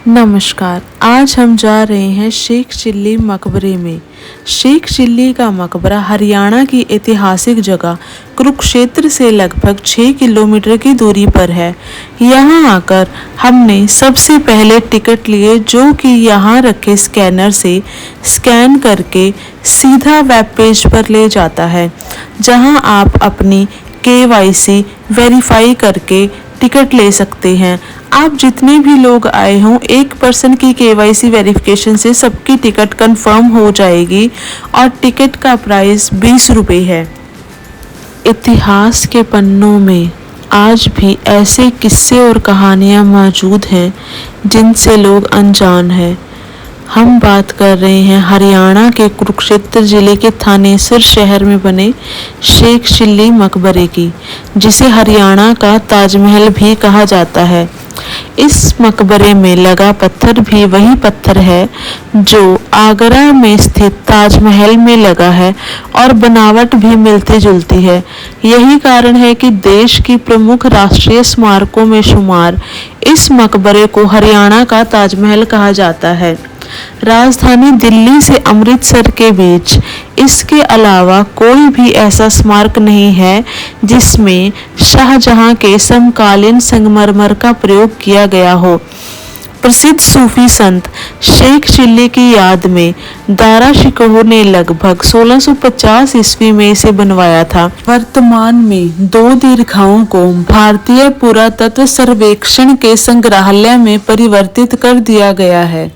नमस्कार। आज हम जा रहे हैं शेख चिल्ली मकबरे में। शेख चिल्ली का मकबरा हरियाणा की ऐतिहासिक जगह कुरुक्षेत्र से लगभग 6 किलोमीटर की दूरी पर है। यहाँ आकर हमने सबसे पहले टिकट लिए, जो कि यहाँ रखे स्कैनर से स्कैन करके सीधा वेब पेज पर ले जाता है, जहाँ आप अपनी KYC वेरीफाई करके टिकट ले सकते हैं। आप जितने भी लोग आए हों, 1% की KYC वेरिफिकेशन से सबकी टिकट कंफर्म हो जाएगी और टिकट का प्राइस 20 रुपये है। इतिहास के पन्नों में आज भी ऐसे किस्से और कहानियाँ मौजूद हैं जिनसे लोग अनजान हैं। हम बात कर रहे हैं हरियाणा के कुरुक्षेत्र जिले के थानेसर शहर में बने शेख चिल्ली मकबरे की, जिसे हरियाणा का ताजमहल भी कहा जाता है। इस मकबरे में लगा पत्थर भी वही पत्थर है जो आगरा में स्थित ताजमहल में लगा है और बनावट भी मिलती जुलती है। यही कारण है कि देश की प्रमुख राष्ट्रीय स्मारकों में शुमार इस मकबरे को हरियाणा का ताजमहल कहा जाता है। राजधानी दिल्ली से अमृतसर के बीच इसके अलावा कोई भी ऐसा स्मारक नहीं है जिसमें शाहजहां के समकालीन संगमरमर का प्रयोग किया गया हो। प्रसिद्ध सूफी संत शेख चिल्ली की याद में दारा शिकोह ने लगभग 1650 ईस्वी में इसे बनवाया था। वर्तमान में 2 दीर्घाओं को भारतीय पुरातत्व सर्वेक्षण के संग्रहालय में परिवर्तित कर दिया गया है,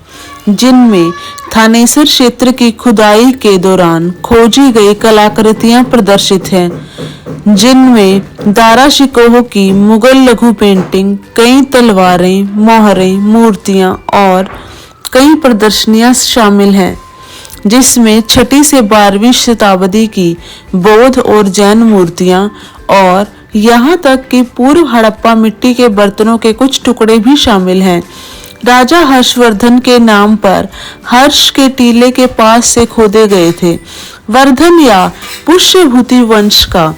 जिनमें थानेसर क्षेत्र की खुदाई के दौरान खोजी गई कलाकृतियां प्रदर्शित हैं, जिनमें दारा शिकोह की मुगल लघु पेंटिंग, कई तलवारें, मोहरें, मूर्तियां और कई प्रदर्शनियां शामिल हैं, जिसमें 6वीं से 12वीं शताब्दी की बौद्ध और जैन मूर्तियां और यहाँ तक कि पूर्व हड़प्पा मिट्टी के बर्तनों के कुछ टुकड़े भी शामिल हैं। राजा हर्षवर्धन के नाम पर हर्ष के टीले के पास से खोदे गए थे। वर्धन या पुष्यभूति वंश का,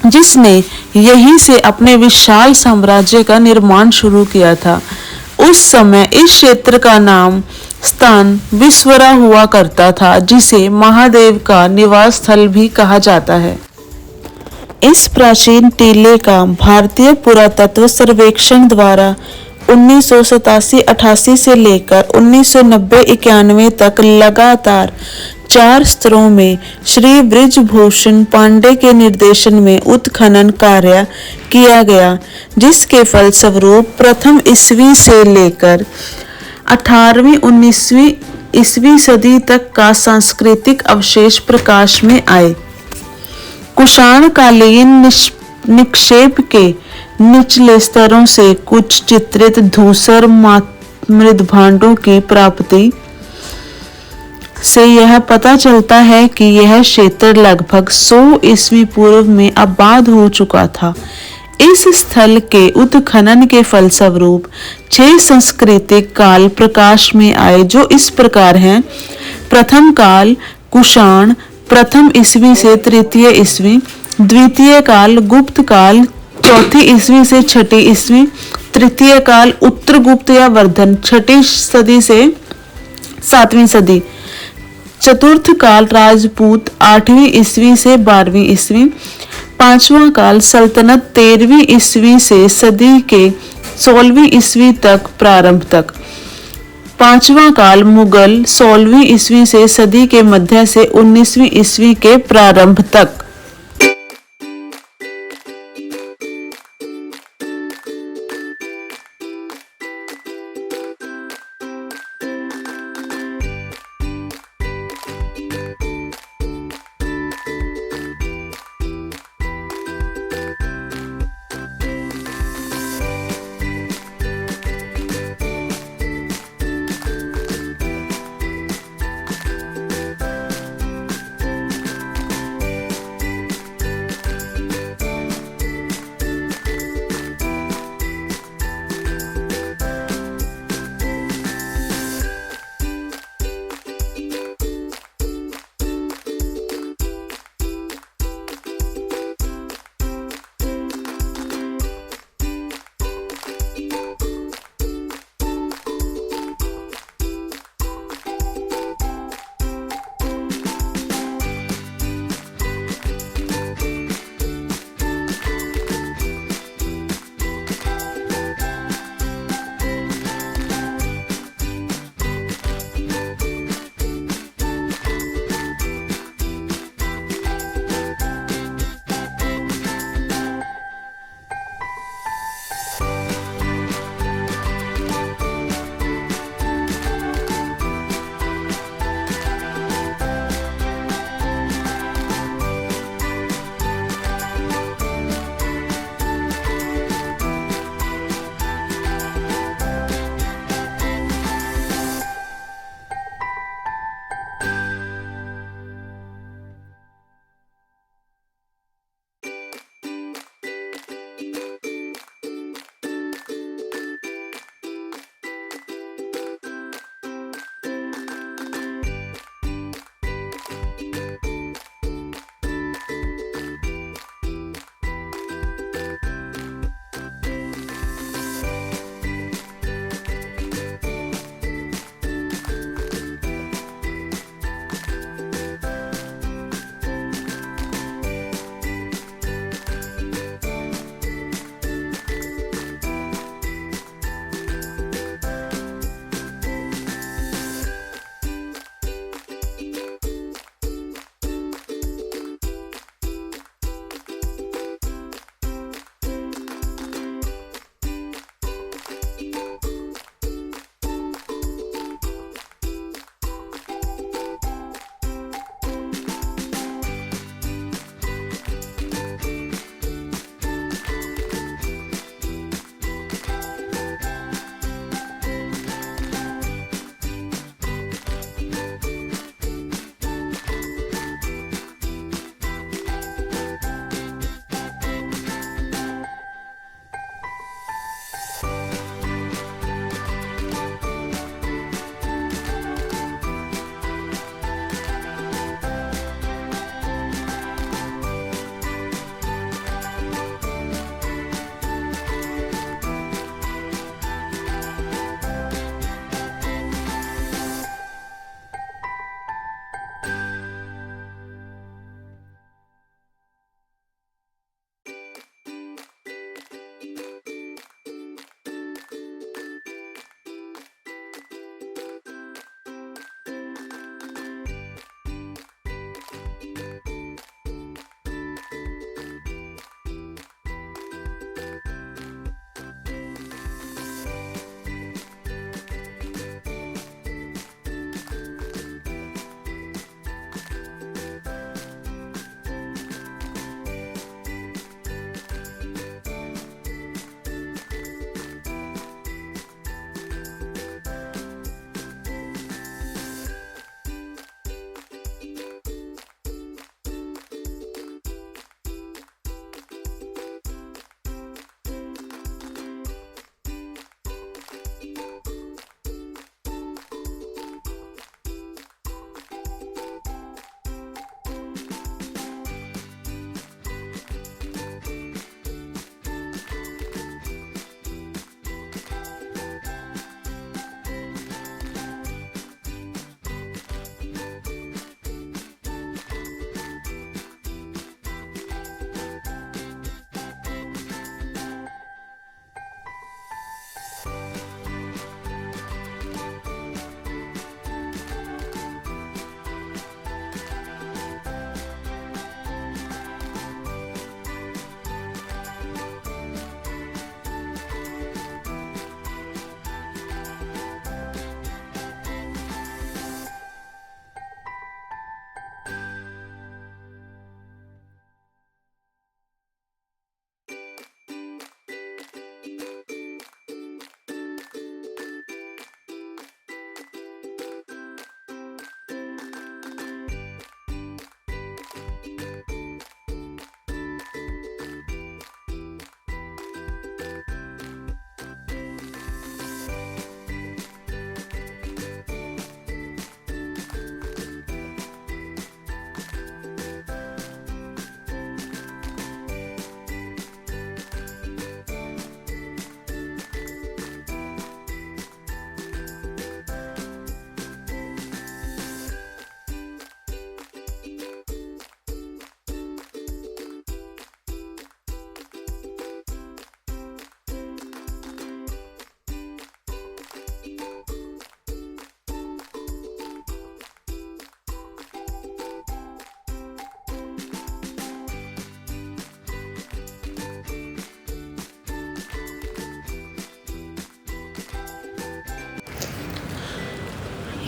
जिसने यहीं से अपने विशाल साम्राज्य का निर्माण शुरू किया था। उस समय इस क्षेत्र का नाम स्थान विश्वरा हुआ करता था, जिसे महादेव का निवास स्थल भी कहा जाता है। इस प्राचीन टीले का भारतीय पुरातत्व सर्वेक्षण द्वारा 1987-88 से लेकर 1990-91 तक लगातार 4 स्तरों में श्री बृजभूषण पांडे के निर्देशन में उत्खनन कार्य किया गया, जिसके फलस्वरूप प्रथम ईस्वी से लेकर 18वीं-19वीं ईस्वी सदी तक का सांस्कृतिक अवशेष प्रकाश में आए। कुषाण कालीन निक्षेप के निचले स्तरों से कुछ चित्रित धूसर मृदभांडों की प्राप्ति से यह पता चलता है कि यह क्षेत्र लगभग 100 ईस्वी पूर्व में आबाद हो चुका था। इस स्थल के उत्खनन के फलस्वरूप 6 सांस्कृतिक काल प्रकाश में आए, जो इस प्रकार हैं। प्रथम काल कुषाण, प्रथम ईस्वी से 3य ईस्वी। द्वितीय काल गुप्त काल, 4ठी ईस्वी से 6ठी ईस्वी। तृतीय काल उत्तरगुप्त या वर्धन, 6ठी सदी से 7वीं सदी। चतुर्थ काल राजपूत, 8वीं ईस्वी से 12वीं ईस्वी। पांचवा काल सल्तनत, 13वीं ईस्वी से सदी के 16वीं ईस्वी तक प्रारंभ तक। पांचवा काल मुगल, 16वीं ईस्वी से सदी के मध्य से 19वीं ईस्वी के प्रारंभ तक।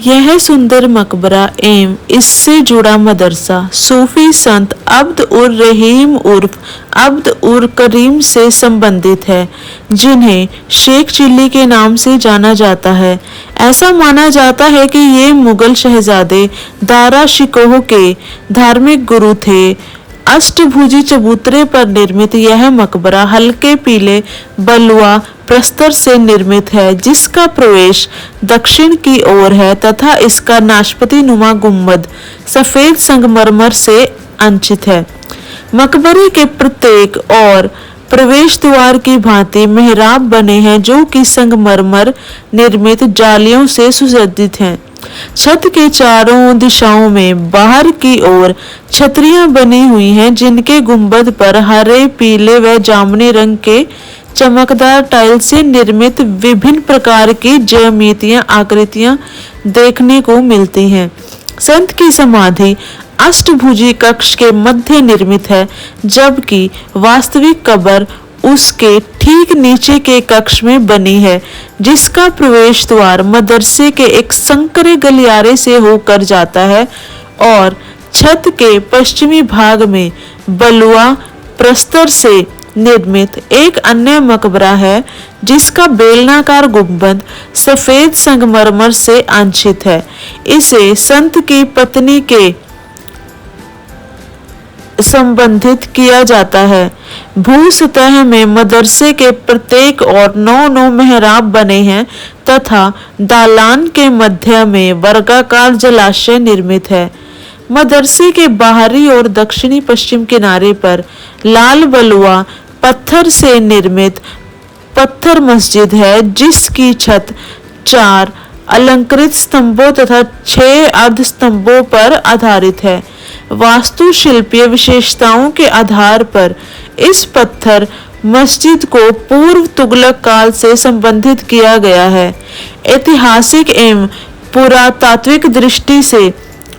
यह सुंदर मकबरा एवं इससे जुड़ा मदरसा सूफी संत अब्द उर रहीम उर्फ अब्द उर करीम से संबंधित है, जिन्हें शेख चिल्ली के नाम से जाना जाता है। ऐसा माना जाता है कि ये मुगल शहजादे दारा शिकोह के धार्मिक गुरु थे। अष्टभुजी चबूतरे पर निर्मित यह मकबरा हल्के पीले बलुआ प्रस्तर से निर्मित है, जिसका प्रवेश दक्षिण की ओर है तथा इसका नाशपति नुमा गुंबद सफेद संगमरमर से अंचित है। मकबरे के प्रत्येक और प्रवेश द्वार की भांति मेहराब बने हैं, जो कि संगमरमर निर्मित जालियों से सुसज्जित हैं। छत के चारों दिशाओं में बाहर की ओर छतरियां बनी हुई हैं, जिनके गुंबद पर हरे, पीले व जामुनी रंग के चमकदार टाइल से निर्मित विभिन्न प्रकार की ज्यामितीय आकृतियां देखने को मिलती हैं। संत की समाधि अष्टभुजी कक्ष के मध्य निर्मित है, जबकि वास्तविक कब्र उसके ठीक नीचे के कक्ष में बनी है, जिसका प्रवेश द्वार मदरसे के एक संकरे गलियारे से होकर जाता है और छत के पश्चिमी भाग में बलुआ प्रस्तर से निर्मित एक अन्य मकबरा है, जिसका बेलनाकार गुंबद सफेद संगमरमर से अंचित है। इसे संत की पत्नी के संबंधित किया जाता है। भू सतह में मदरसे के प्रत्येक और 9 मेहराब बने हैं तथा दालान के मध्य में वर्गाकार जलाशय निर्मित है। मदरसे के बाहरी और दक्षिणी पश्चिम किनारे पर लाल बलुआ पत्थर से निर्मित पत्थर मस्जिद है, जिसकी छत 4 अलंकृत स्तंभों तथा 6 अर्ध स्तंभों पर आधारित है। वास्तुशिल्पीय विशेषताओं के आधार पर इस पत्थर मस्जिद को पूर्व तुगलक काल से संबंधित किया गया है। ऐतिहासिक एवं पुरातात्विक दृष्टि से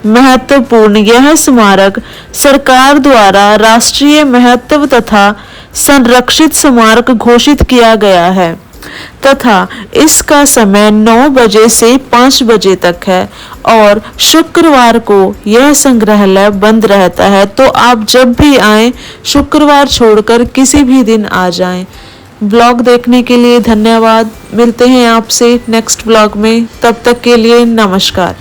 महत्वपूर्ण यह स्मारक सरकार द्वारा राष्ट्रीय महत्व तथा संरक्षित स्मारक घोषित किया गया है तथा इसका समय 9 बजे से 5 बजे तक है और शुक्रवार को यह संग्रहालय बंद रहता है। तो आप जब भी आएं, शुक्रवार छोड़कर किसी भी दिन आ जाएं। ब्लॉग देखने के लिए धन्यवाद। मिलते हैं आपसे नेक्स्ट ब्लॉग में, तब तक के लिए नमस्कार।